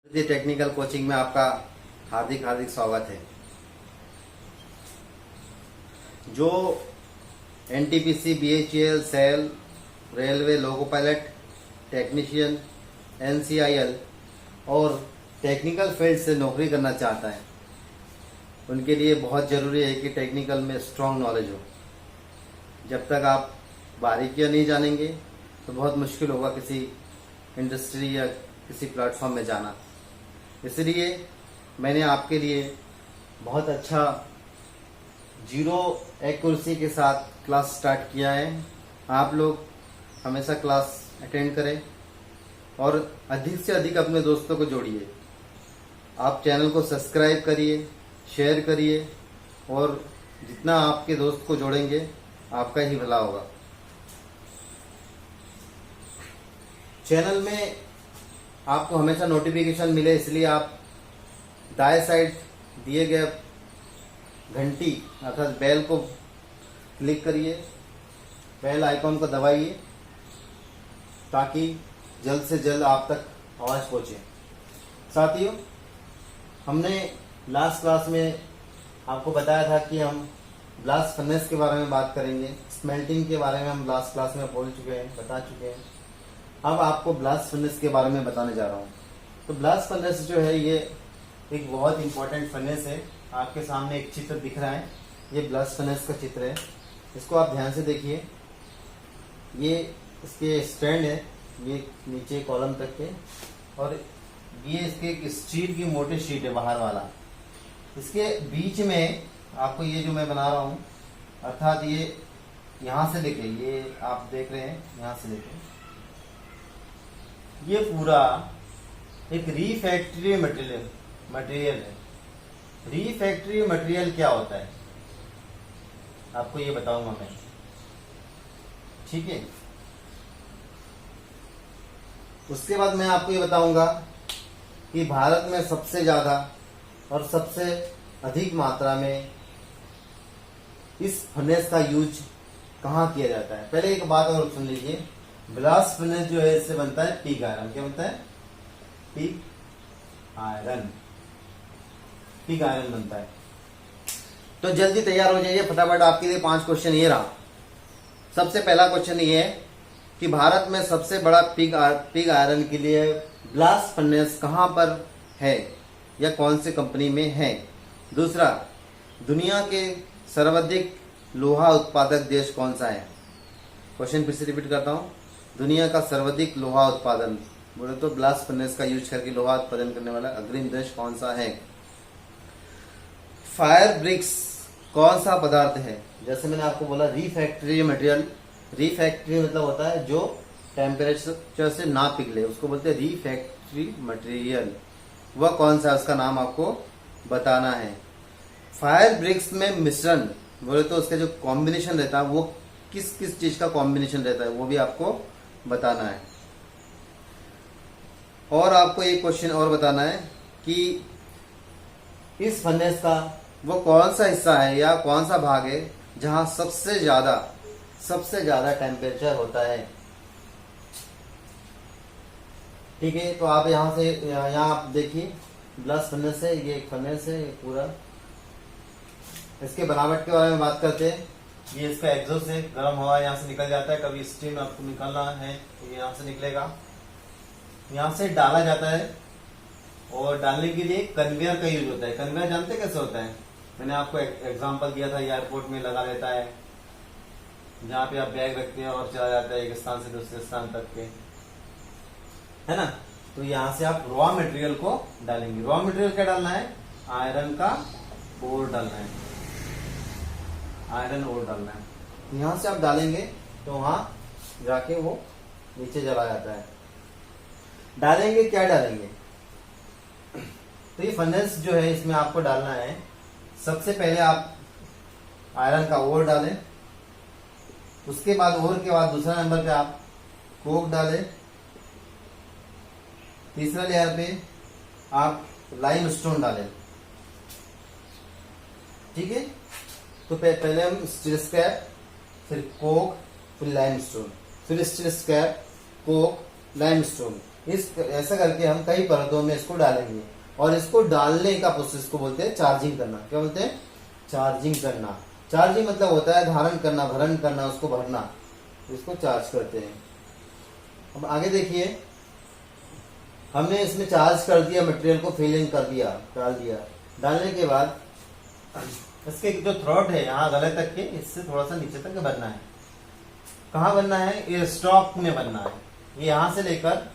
Technical coaching में आपका हार्दिक हार्दिक स्वागत है। जो NTPC, BHEL, SAIL, railway, loco pilot, technician, NCIL और टेक्निकल फील्ड से नौकरी करना चाहता है, उनके लिए बहुत ज़रूरी है कि टेक्निकल में स्ट्रांग नॉलेज हो। जब तक आप बारीकियां नहीं जानेंगे तो बहुत मुश्किल होगा किसी इंडस्ट्री या किसी प्लेटफॉर्म में जाना। इसलिए मैंने आपके लिए बहुत अच्छा जीरो एक्यूरेसी के साथ क्लास स्टार्ट किया है। आप लोग हमेशा क्लास अटेंड करें और अधिक से अधिक अपने दोस्तों को जोड़िए। आप चैनल को सब्सक्राइब करिए, शेयर करिए और जितना आपके दोस्त को जोड़ेंगे आपका ही भला होगा। चैनल में आपको हमेशा नोटिफिकेशन मिले, इसलिए आप दाएं साइड दिए गए घंटी अर्थात बेल को क्लिक करिए, बेल आइकॉन को दबाइए ताकि जल्द से जल्द आप तक आवाज पहुंचे। साथियों, हमने लास्ट क्लास में आपको बताया था कि हम ब्लास्ट फर्नेस के बारे में बात करेंगे। स्मेल्टिंग के बारे में हम लास्ट क्लास में बोल चुके हैं, बता चुके हैं। अब आपको ब्लास्ट फर्नेस के बारे में बताने जा रहा हूँ। तो ब्लास्ट फर्नेस जो है ये एक बहुत इंपॉर्टेंट फर्नेस है। आपके सामने एक चित्र दिख रहा है, ये ब्लास्ट फर्नेस का चित्र है। इसको आप ध्यान से देखिए। ये इसके स्टैंड है, ये नीचे कॉलम तक के, और ये इसके एक स्टील की मोटी शीट है बाहर वाला। इसके बीच में आपको ये जो मैं बना रहा हूँ, अर्थात ये यहाँ से देखें, ये आप देख रहे हैं, यहाँ से देखें, ये पूरा एक रीफैक्टरी मटेरियल है। रीफैक्टरी मटेरियल क्या होता है आपको ये बताऊंगा मैं, ठीक है। उसके बाद मैं आपको ये बताऊंगा कि भारत में सबसे ज्यादा और सबसे अधिक मात्रा में इस फर्नेस का यूज कहाँ किया जाता है। पहले एक बात और सुन लीजिए, ब्लास्ट फर्नेस जो है इससे बनता है पिग आयरन। क्या बनता है? Pig iron. पिग आयरन बनता है। तो जल्दी तैयार हो जाइए, फटाफट आपके लिए 5 क्वेश्चन ये रहा। सबसे पहला क्वेश्चन ये है कि भारत में सबसे बड़ा पिग आयरन के लिए ब्लास्ट फर्नेस कहां पर है या कौन सी कंपनी में है। दूसरा, दुनिया के सर्वाधिक लोहा उत्पादक देश कौन सा है। क्वेश्चन फिर से रिपीट करता हूं, दुनिया का सर्वाधिक लोहा उत्पादन बोले तो ब्लास्ट फर्नेस का यूज करके लोहा उत्पादन करने वाला अग्रिम देश कौन सा है। फायर ब्रिक्स कौन सा पदार्थ है। जैसे मैंने आपको बोला रीफैक्टरी मटेरियल, रीफैक्टरी मतलब होता है जो टेम्परेचर से ना पिघले, उसको बोलते हैं रीफैक्टरी मटेरियल। वह कौन सा है, उसका नाम आपको बताना है। फायर ब्रिक्स में मिश्रण बोले तो उसका जो कॉम्बिनेशन रहता है वो किस किस चीज का कॉम्बिनेशन रहता है वो भी आपको बताना है। और आपको एक क्वेश्चन और बताना है कि इस फर्नेस का वो कौन सा हिस्सा है या कौन सा भाग है जहां सबसे ज्यादा टेम्परेचर होता है। ठीक है, तो आप यहां से यहाँ आप देखिए, ब्लास्ट फर्नेस है, ये एक फर्नेस है, ये पूरा। इसके बनावट के बारे में बात करते हैं। ये इसका एग्जॉस्ट है, गर्म हवा यहाँ से निकल जाता है। कभी स्टीम आपको निकालना है तो ये यहाँ से निकलेगा, यहाँ से डाला जाता है। और डालने के लिए कन्वेयर का यूज होता है। कन्वेयर जानते कैसे होता है? मैंने आपको एग्जांपल दिया था, एयरपोर्ट में लगा रहता है, जहाँ पे आप बैग रखते हैं और चला जाता है एक स्थान से दूसरे स्थान तक के, है ना। तो यहाँ से आप रॉ मटेरियल को डालेंगे। रॉ मटेरियल क्या डालना है? आयरन का ओर डालना है, आयरन ओर डालना है। यहां से आप डालेंगे तो वहां जाके वो नीचे जला जाता है। डालेंगे क्या डालेंगे? तो ये फर्नेस जो है इसमें आपको डालना है, सबसे पहले आप आयरन का ओर डालें, उसके बाद ओर के बाद दूसरा नंबर पे आप कोक डालें, तीसरा लेयर पे आप लाइम स्टोन डालें। ठीक है, तो पहले हम स्टील स्क्रैप, फिर कोक, फिर लाइमस्टोन, फिर स्टील स्क्रैप, कोक, लाइमस्टोन। इस ऐसा करके हम कई परतों में इसको डालेंगे और इसको डालने का प्रोसेस को बोलते हैं चार्जिंग करना। क्या बोलते हैं? चार्जिंग करना। चार्जिंग मतलब होता है धारण करना, भरण करना, उसको भरना, इसको चार्ज करते हैं। अब आगे देखिए, हमने इसमें चार्ज कर दिया, मटेरियल को फिलिंग कर दिया, डाल दिया। डालने के बाद इसके जो थ्रोट है यहाँ गले तक के, इससे थोड़ा सा नीचे तक बनना है। कहाँ बनना है? ये स्टॉक में बनना है। ये यहाँ से लेकर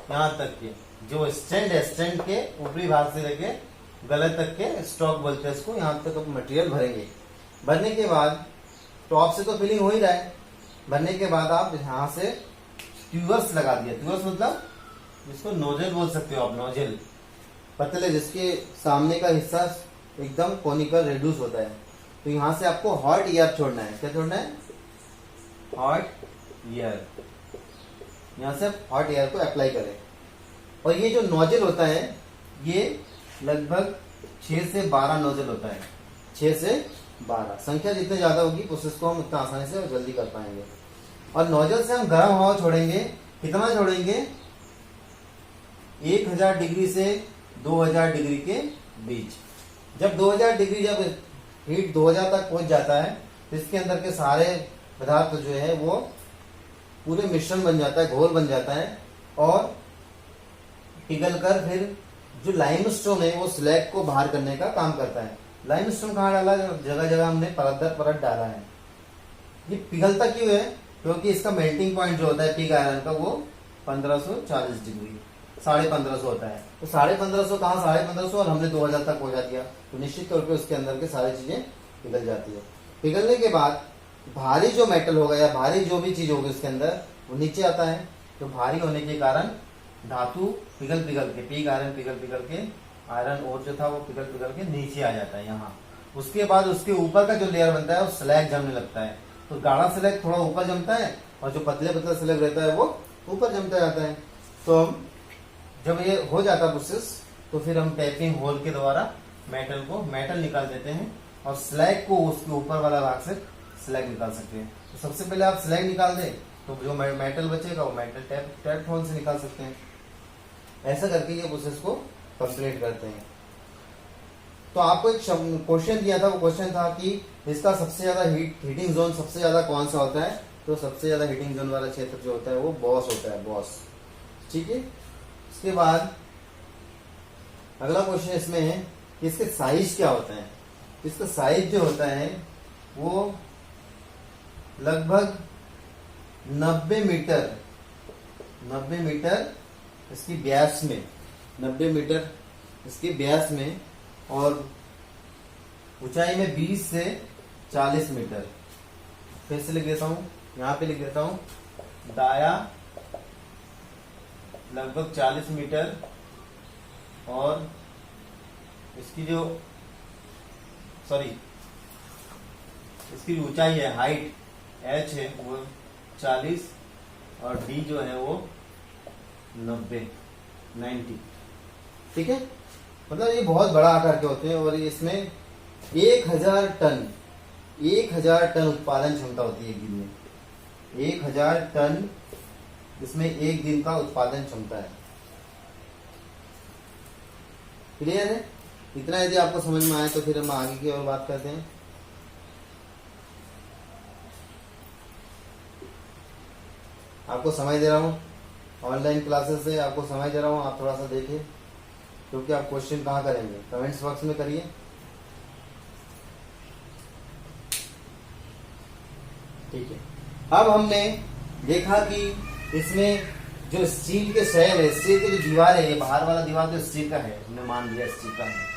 यहाँ तक के जो स्टैंड है, स्टैंड के ऊपरी भाग से लेके गले तक के स्टॉक बोलते हैं इसको, यहाँ तक मटेरियल भरेंगे। भरने के बाद टॉप से तो फिलिंग हो ही रहा है। भरने के बाद आप यहाँ से ट्यूबर्स लगा दिया। ट्यूबर्स मतलब जिसको नोजल बोल सकते हो आप, नोजल पतले, जिसके सामने का हिस्सा एकदम कोनिकल रेड्यूस होता है। तो यहाँ से आपको हॉट एयर छोड़ना है। क्या छोड़ना है? Hot air. यहाँ से हॉट एयर को अप्लाई करें। और ये जो नोजल होता है ये लगभग 6 से 12 नोजल होता है। 6 से 12 संख्या जितनी ज्यादा होगी प्रोसेस को हम उतना आसानी से और जल्दी कर पाएंगे। और नोजल से हम गर्म हवा छोड़ेंगे। कितना छोड़ेंगे? 1000 डिग्री से 2000 डिग्री के बीच। जब 2000 डिग्री, जब हीट 2000 तक पहुंच जाता है तो इसके अंदर के सारे पदार्थ जो है वो पूरे मिश्रण बन जाता है, घोल बन जाता है और पिघलकर फिर जो लाइमस्टोन है वो स्लैग को बाहर करने का काम करता है। लाइमस्टोन कहाँ डाला? जगह जगह हमने परत दर परत डाला है। ये पिघलता क्यों है? क्योंकि इसका मेल्टिंग पॉइंट जो होता है पिग आयरन का वो 1540 डिग्री, 1550 होता है। तो 1550 कहाँ? 1550 और हमने 2000 तक पहुंचा दिया तो निश्चित तौर पे उसके अंदर के सारी चीजें पिघल जाती है। पिघलने के बाद भारी जो मेटल होगा या भारी जो भी चीज होगी उसके अंदर वो नीचे आता है। तो भारी होने के कारण धातु पिघल पिघल के, पिग आयरन पिघल के, आयरन और जो था वो पिघल के नीचे आ जाता है यहाँ। उसके बाद उसके ऊपर का जो लेयर बनता है वो स्लैग जमने लगता है। तो गाढ़ा स्लैग थोड़ा ऊपर जमता है और जो पतले पतला स्लैग रहता है वो ऊपर जमता जाता है। तो हम जब ये हो जाता प्रोसेस तो फिर हम टैपिंग होल के द्वारा मेटल निकाल देते हैं और स्लैग को उसके ऊपर वाला भाग से स्लैग निकाल सकते हैं। तो सबसे पहले आप स्लैग निकाल दें तो जो मेटल बचेगा वो मेटल टैप होल से निकाल सकते हैं। ऐसा करके ये प्रोसेस को कंप्लीट करते हैं। तो आपको एक क्वेश्चन दिया था, वो क्वेश्चन था कि इसका सबसे ज्यादा हीटिंग जोन सबसे ज्यादा कौन सा होता है? तो सबसे ज्यादा हीटिंग जोन वाला क्षेत्र जो होता है वो बॉस होता है, बॉस। ठीक है। इसके बाद अगला क्वेश्चन इसमें है कि इसके साइज क्या होता है। इसका साइज जो होता है वो लगभग 90 मीटर इसकी व्यास में, 90 मीटर इसकी व्यास में और ऊंचाई में 20 से 40 मीटर। फिर से लिख देता हूं, यहां पे लिख देता हूं, दाया लगभग 40 मीटर और इसकी जो इसकी ऊंचाई है, हाइट h है वो 40 और d जो है वो 90। ठीक है। मतलब ये बहुत बड़ा आकार के होते हैं और इसमें 1000 टन उत्पादन क्षमता होती है एक दिन में। 1000 टन इसमें एक दिन का उत्पादन क्षमता है। क्लियर है? इतना यदि आपको समझ में आए तो फिर हम आगे की और बात करते हैं। आपको समय दे रहा हूँ, ऑनलाइन क्लासेस से आपको समय दे रहा हूँ, आप थोड़ा सा देखिए क्योंकि आप क्वेश्चन कहाँ करेंगे, कमेंट्स बॉक्स में करिए। ठीक है। अब हमने देखा कि इसमें जो स्टील के शेल है, स्टील की जो दीवार है, ये बाहर वाला दीवार जो स्टील का है, हमने मान लिया स्टील का है,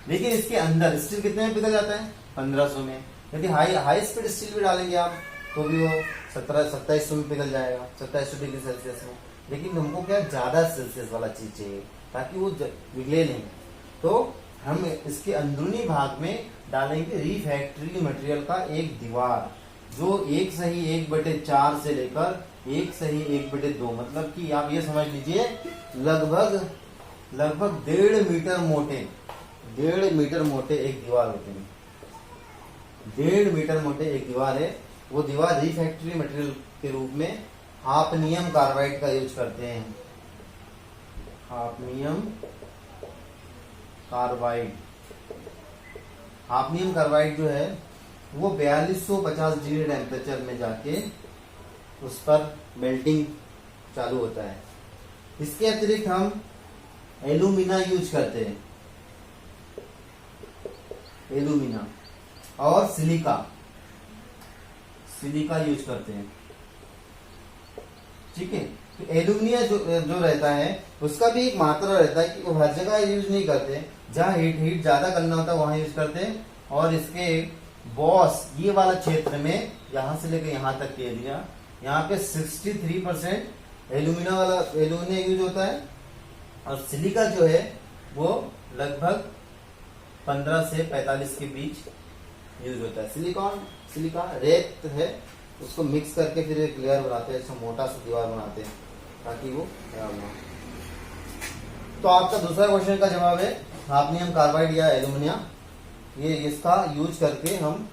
लेकिन इसके अंदर स्टील कितने में पिघल जाता है? 1500 में। यदि हाई स्पीड स्टील भी डालेंगे आप तो भी वो 2700 में पिघल जाएगा, 2700 डिग्री सेल्सियस में। लेकिन हमको क्या ज्यादा सेल्सियस वाला चीज चाहिए ताकि वो पिघले नहीं। तो हम इसके अंदरूनी भाग में डालेंगे रिफैक्टरी मटेरियल का एक दीवार जो 1/4 से लेकर 1/2, मतलब कि आप ये समझ लीजिए लगभग 1.5 मीटर मोटे, 1.5 मीटर मोटे एक दीवार होते हैं। 1.5 मीटर मोटे एक दीवार है। वो दीवार रिफैक्टरी मटेरियल के रूप में हाफनियम कार्बाइड का यूज करते हैं। Hafnium carbide. हाफनियम कार्बाइड जो है वो 4250 डिग्री टेम्परेचर में जाके उस पर मेल्टिंग चालू होता है। इसके अतिरिक्त हम एल्यूमिना यूज करते हैं, एल्यूमिना और सिलिका यूज करते हैं। ठीक है, तो एल्यूमिनिया जो रहता है उसका भी एक मात्रा रहता है कि वो हर जगह यूज नहीं करते, जहाँ हीट ज्यादा करना होता है वहां यूज करते हैं। और इसके बॉस ये वाला क्षेत्र में यहां से लेकर यहां तक के एरिया, यहाँ पे 63% एल्यूमिनिया यूज होता है और सिलिका जो है वो लगभग 15 से 45 के बीच यूज होता है। सिलिका रेत है, उसको मिक्स करके फिर एक लेयर बनाते हैं, ऐसा मोटा सा दीवार बनाते हैं ताकि वो खराब ना हो। तो आपका दूसरा क्वेश्चन का जवाब है हाफनियम कार्बाइड या एल्यूमिनिया। ये इसका यूज करके हम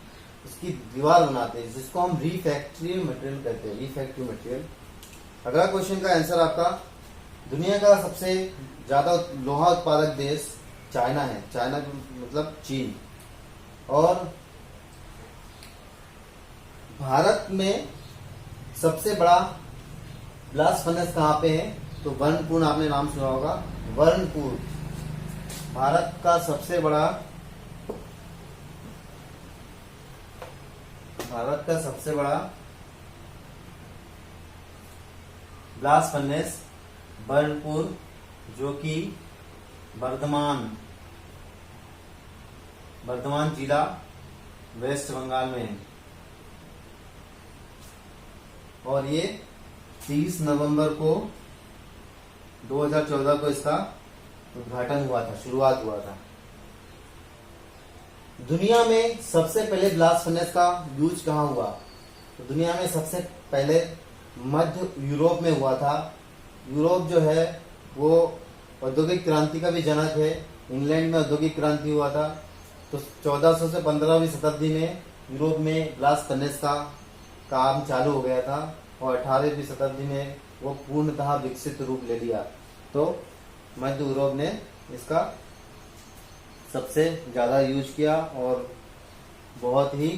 इसकी दीवार बनाते हैं, जिसको हम रिफैक्ट्री मटेरियल कहते हैं, रिफैक्ट्री मटेरियल। अगला क्वेश्चन का आंसर आपका, दुनिया का सबसे ज्यादा लोहा उत्पादक देश चाइना है, चाइना मतलब चीन। और भारत में सबसे बड़ा ब्लास्ट फर्नेस कहाँ पे है? तो वर्नपुर, आपने नाम सुना होगा, वर्नपुर भारत का सबसे बड़ा ब्लास्ट फर्नेस वर्नपुर, जो कि बर्धमान जिला वेस्ट बंगाल में है। और ये 30 नवंबर को 2014 को इसका उद्घाटन हुआ था, शुरुआत हुआ था। दुनिया में सबसे पहले ब्लास्ट फर्नेस का यूज कहाँ हुआ? तो दुनिया में सबसे पहले मध्य यूरोप में हुआ था। यूरोप जो है वो औद्योगिक क्रांति का भी जनक है। इंग्लैंड में औद्योगिक क्रांति हुआ था, तो 1400 से 15वीं शताब्दी में यूरोप में ब्लास्ट फर्नेस का काम चालू हो गया था और 18वीं शताब्दी में वो पूर्णतः विकसित रूप ले लिया। तो मध्य यूरोप ने इसका सबसे ज्यादा यूज किया और बहुत ही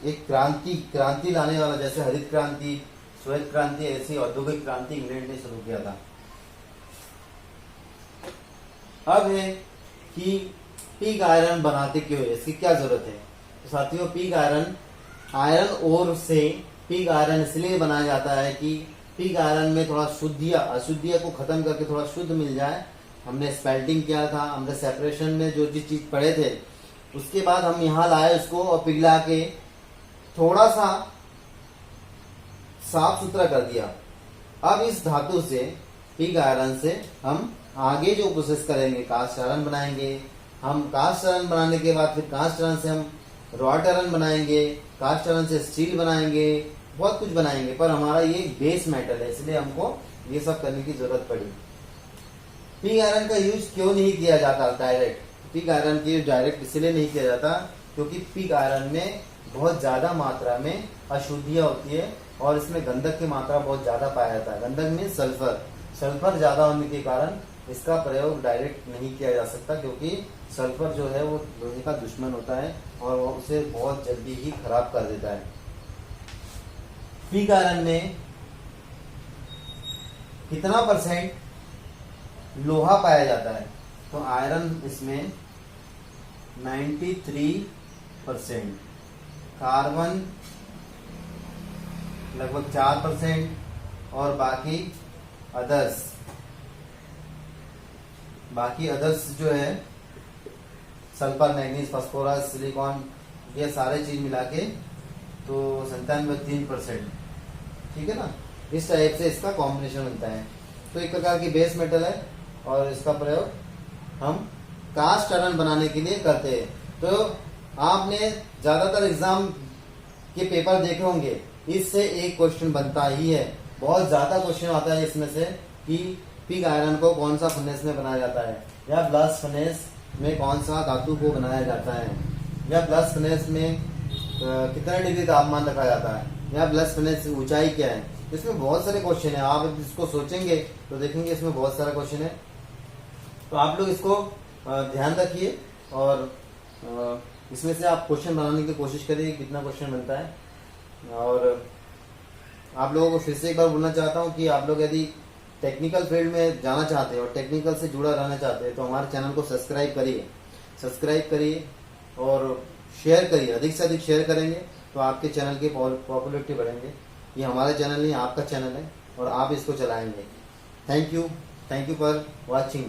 एक क्रांति लाने वाला, जैसे हरित क्रांति, श्वेत क्रांति, ऐसी औद्योगिक क्रांति इंग्लैंड ने शुरू किया था। अब है कि पिग आयरन बनाते क्यों है, इसकी क्या जरूरत है? तो साथियों, पिग आयरन ओर से पिग आयरन इसलिए बनाया जाता है कि पिग आयरन में थोड़ा अशुद्धियां को खत्म करके थोड़ा शुद्ध मिल जाए। हमने स्पेल्टिंग किया था, हमने सेपरेशन में जो चीज पढ़े थे, उसके बाद हम यहाँ लाए उसको और पिघला के थोड़ा सा साफ सुथरा कर दिया। अब इस धातु से, पिग आयरन से हम आगे जो प्रोसेस करेंगे, कास्ट आयरन बनाएंगे। हम कास्ट आयरन बनाने के बाद फिर कास्ट आयरन से हम रॉड आयरन बनाएंगे, कास्ट आयरन से स्टील बनाएंगे, बहुत कुछ बनाएंगे। पर हमारा ये बेस मेटल है, इसलिए हमको ये सब करने की जरूरत पड़ी। पिग आयरन का यूज क्यों नहीं किया जाता डायरेक्ट? पिग आयरन की डायरेक्ट इसलिए नहीं किया जाता क्योंकि पिग आयरन में बहुत ज्यादा मात्रा में अशुद्धियां होती है और इसमें गंधक की मात्रा बहुत ज्यादा पाया जाता है। गंधक में सल्फर ज्यादा होने के कारण इसका प्रयोग डायरेक्ट नहीं किया जा सकता, क्योंकि सल्फर जो है वो लोहे का दुश्मन होता है और वो उसे बहुत जल्दी ही खराब कर देता है। पिग आयरन में कितना परसेंट लोहा पाया जाता है? तो आयरन इसमें 93%, कार्बन लगभग 4% और बाकी अदर्स जो है सल्फर, मैग्नीज, फास्फोरस, सिलिकॉन, ये सारे चीज मिला के तो 97-3%, ठीक है ना। इस टाइप से इसका कॉम्बिनेशन बनता है। तो एक प्रकार की बेस मेटल है और इसका प्रयोग हम कास्ट आयरन बनाने के लिए करते हैं। तो आपने ज्यादातर एग्जाम के पेपर देखे होंगे, इससे एक क्वेश्चन बनता ही है। बहुत ज्यादा क्वेश्चन आता है इसमें से कि पिग आयरन को कौन सा फर्नेस में बनाया जाता है, या ब्लास्ट फर्नेस में कौन सा धातु को बनाया जाता है, या ब्लास्ट फर्नेस में कितना डिग्री तापमान रखा जाता है, या ब्लास्ट फर्नेस की ऊंचाई क्या है। इसमें बहुत सारे क्वेश्चन है, आप इसको सोचेंगे तो देखेंगे इसमें बहुत सारा क्वेश्चन है। तो आप लोग इसको ध्यान रखिए और इसमें से आप क्वेश्चन बनाने की कोशिश करिए, कितना क्वेश्चन बनता है। और आप लोगों को फिर से एक बार बोलना चाहता हूँ कि आप लोग यदि टेक्निकल फील्ड में जाना चाहते हैं और टेक्निकल से जुड़ा रहना चाहते हैं तो हमारे चैनल को सब्सक्राइब करिए और शेयर करिए, अधिक से अधिक शेयर करेंगे तो आपके चैनल की पॉपुलैरिटी बढ़ेंगे। ये हमारा चैनल नहीं, आपका चैनल है और आप इसको चलाएंगे। Thank you for watching.